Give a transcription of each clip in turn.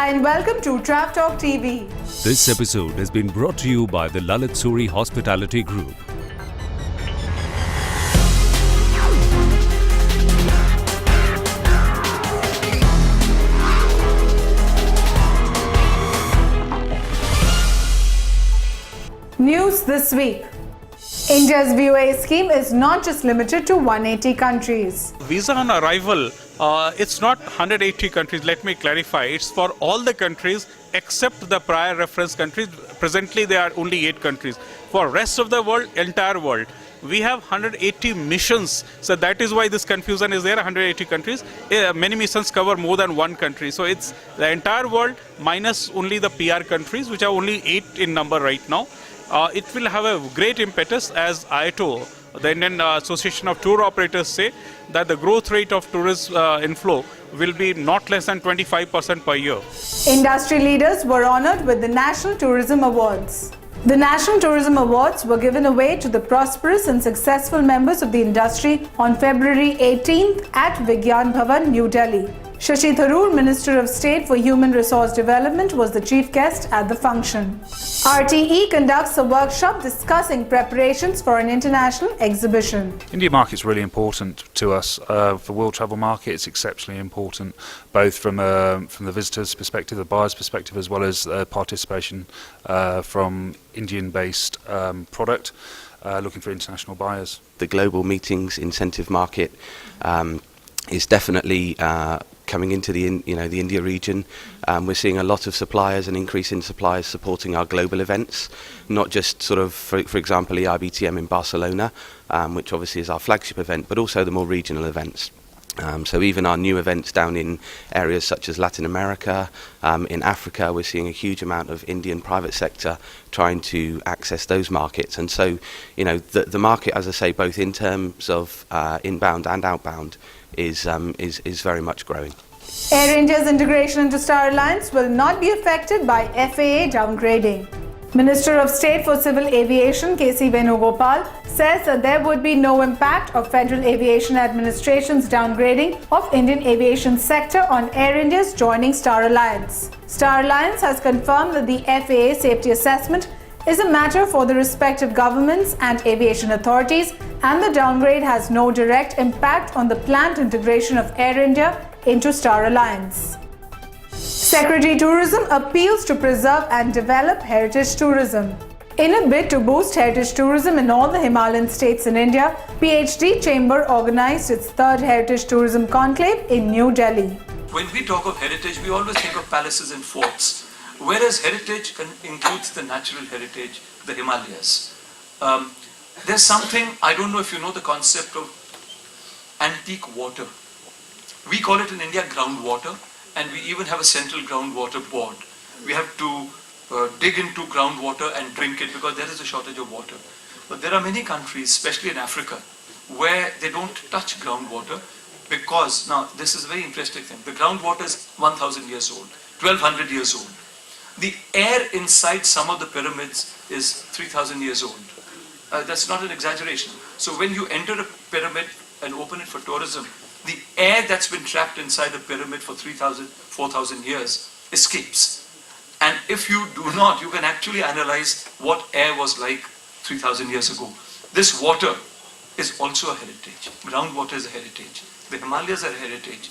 Hi and welcome to Trav Talk TV. This episode has been brought to you by the Lalit Suri Hospitality Group. News this week. India's VOA scheme is not just limited to 180 countries. Visa on arrival, it's not 180 countries, let me clarify. It's for all the countries except the prior reference countries. Presently, there are only 8 countries. For rest of the world, entire world, we have 180 missions. So that is why this confusion is there, 180 countries. Many missions cover more than one country. So it's the entire world minus only the PR countries, which are only 8 in number right now. It will have a great impetus as IATO, the Indian Association of Tour Operators, say that the growth rate of tourist inflow will be not less than 25% per year. Industry leaders were honored with the National Tourism Awards. The National Tourism Awards were given away to the prosperous and successful members of the industry on February 18th at Vigyan Bhavan, New Delhi. Shashi Tharoor, Minister of State for Human Resource Development, was the chief guest at the function. RTE conducts a workshop discussing preparations for an international exhibition. India market's really important to us. For world travel market, it's exceptionally important, both from the visitors' perspective, the buyers' perspective, as well as participation from Indian-based product looking for international buyers. The global meetings incentive market is definitely coming into the India region. We're seeing a lot of suppliers, an increase in suppliers supporting our global events, not just sort of, for example, EIBTM in Barcelona, which obviously is our flagship event, but also the more regional events. So even our new events down in areas such as Latin America, in Africa, we're seeing a huge amount of Indian private sector trying to access those markets. And so, the market, as I say, both in terms of inbound and outbound, is very much growing. Air India's integration into Star Alliance will not be affected by FAA downgrading. Minister of State for Civil Aviation K.C. Venugopal says that there would be no impact of Federal Aviation Administration's downgrading of Indian aviation sector on Air India's joining Star Alliance. Star Alliance has confirmed that the FAA safety assessment is a matter for the respective governments and aviation authorities, and the downgrade has no direct impact on the planned integration of Air India into Star Alliance. Secretary Tourism appeals to preserve and develop heritage tourism. In a bid to boost heritage tourism in all the Himalayan states in India, PhD Chamber organized its 3rd Heritage Tourism Conclave in New Delhi. When we talk of heritage, we always think of palaces and forts, whereas heritage includes the natural heritage, the Himalayas. There's something, I don't know if you know the concept of antique water. We call it in India groundwater, and we even have a central groundwater board. We have to dig into groundwater and drink it because there is a shortage of water. But there are many countries, especially in Africa, where they don't touch groundwater because, now this is a very interesting thing, the groundwater is 1,000 years old, 1,200 years old. The air inside some of the pyramids is 3,000 years old. That's not an exaggeration. So when you enter a pyramid and open it for tourism, the air that's been trapped inside the pyramid for 3,000, 4,000 years escapes. And if you do not, you can actually analyze what air was like 3,000 years ago. This water is also a heritage. Groundwater is a heritage. The Himalayas are a heritage.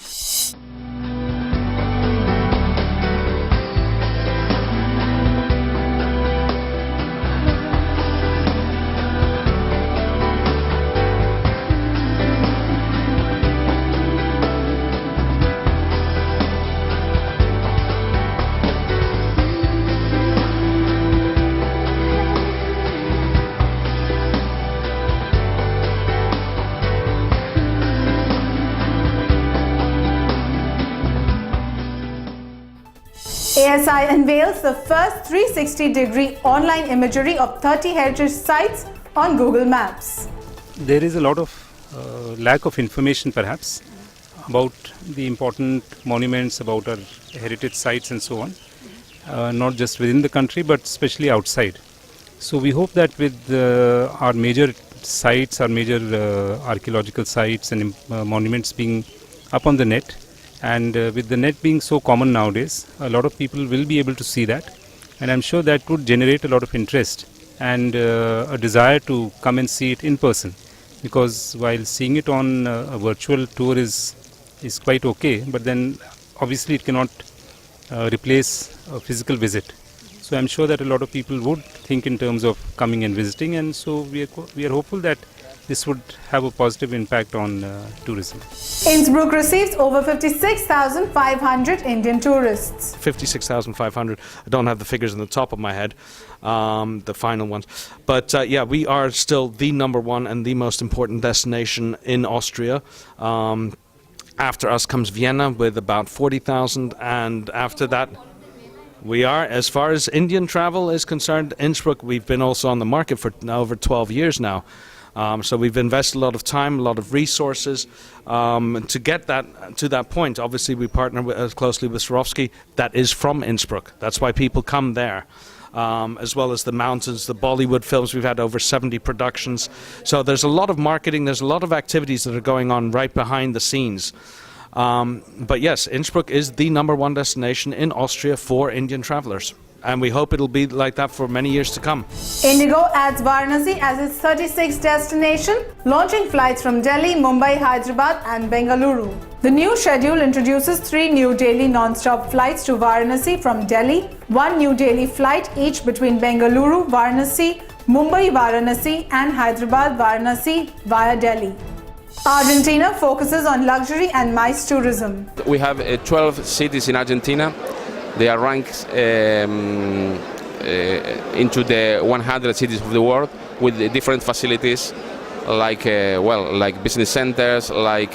ASI unveils the first 360-degree online imagery of 30 heritage sites on Google Maps. There is a lot of lack of information perhaps about the important monuments, about our heritage sites and so on, not just within the country but especially outside. So we hope that with our major sites, our major archaeological sites and monuments being up on the net, And with the net being so common nowadays, a lot of people will be able to see that, and I'm sure that would generate a lot of interest and a desire to come and see it in person, because while seeing it on a virtual tour is quite okay, but then obviously it cannot replace a physical visit. So I'm sure that a lot of people would think in terms of coming and visiting, and so we are hopeful that this would have a positive impact on tourism. Innsbruck receives over 56,500 Indian tourists. 56,500. I don't have the figures on the top of my head, the final ones. But yeah, we are still the number one and the most important destination in Austria. After us comes Vienna with about 40,000, and after that we are, as far as Indian travel is concerned, Innsbruck, we've been also on the market for over 12 years now. So we've invested a lot of time, a lot of resources to get that to that point. Obviously, we partner closely with Swarovski, that is from Innsbruck. That's why people come there. As well as the mountains, the Bollywood films. We've had over 70 productions. So there's a lot of marketing, there's a lot of activities that are going on right behind the scenes. But yes, Innsbruck is the number one destination in Austria for Indian travelers. And we hope it'll be like that for many years to come. IndiGo adds Varanasi as its 36th destination, launching flights from Delhi, Mumbai, Hyderabad and Bengaluru. The new schedule introduces 3 new daily non-stop flights to Varanasi from Delhi, 1 new daily flight each between Bengaluru, Varanasi, Mumbai, Varanasi and Hyderabad, Varanasi via Delhi. Argentina focuses on luxury and MICE tourism. We have 12 cities in Argentina. They are ranked into the 100 cities of the world with different facilities, like like business centers, like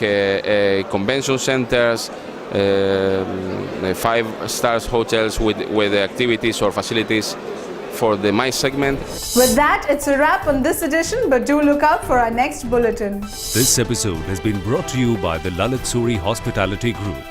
convention centers, 5-star hotels with activities or facilities for the MICE segment. With that, it's a wrap on this edition, but do look out for our next bulletin. This episode has been brought to you by the Lalit Suri Hospitality Group.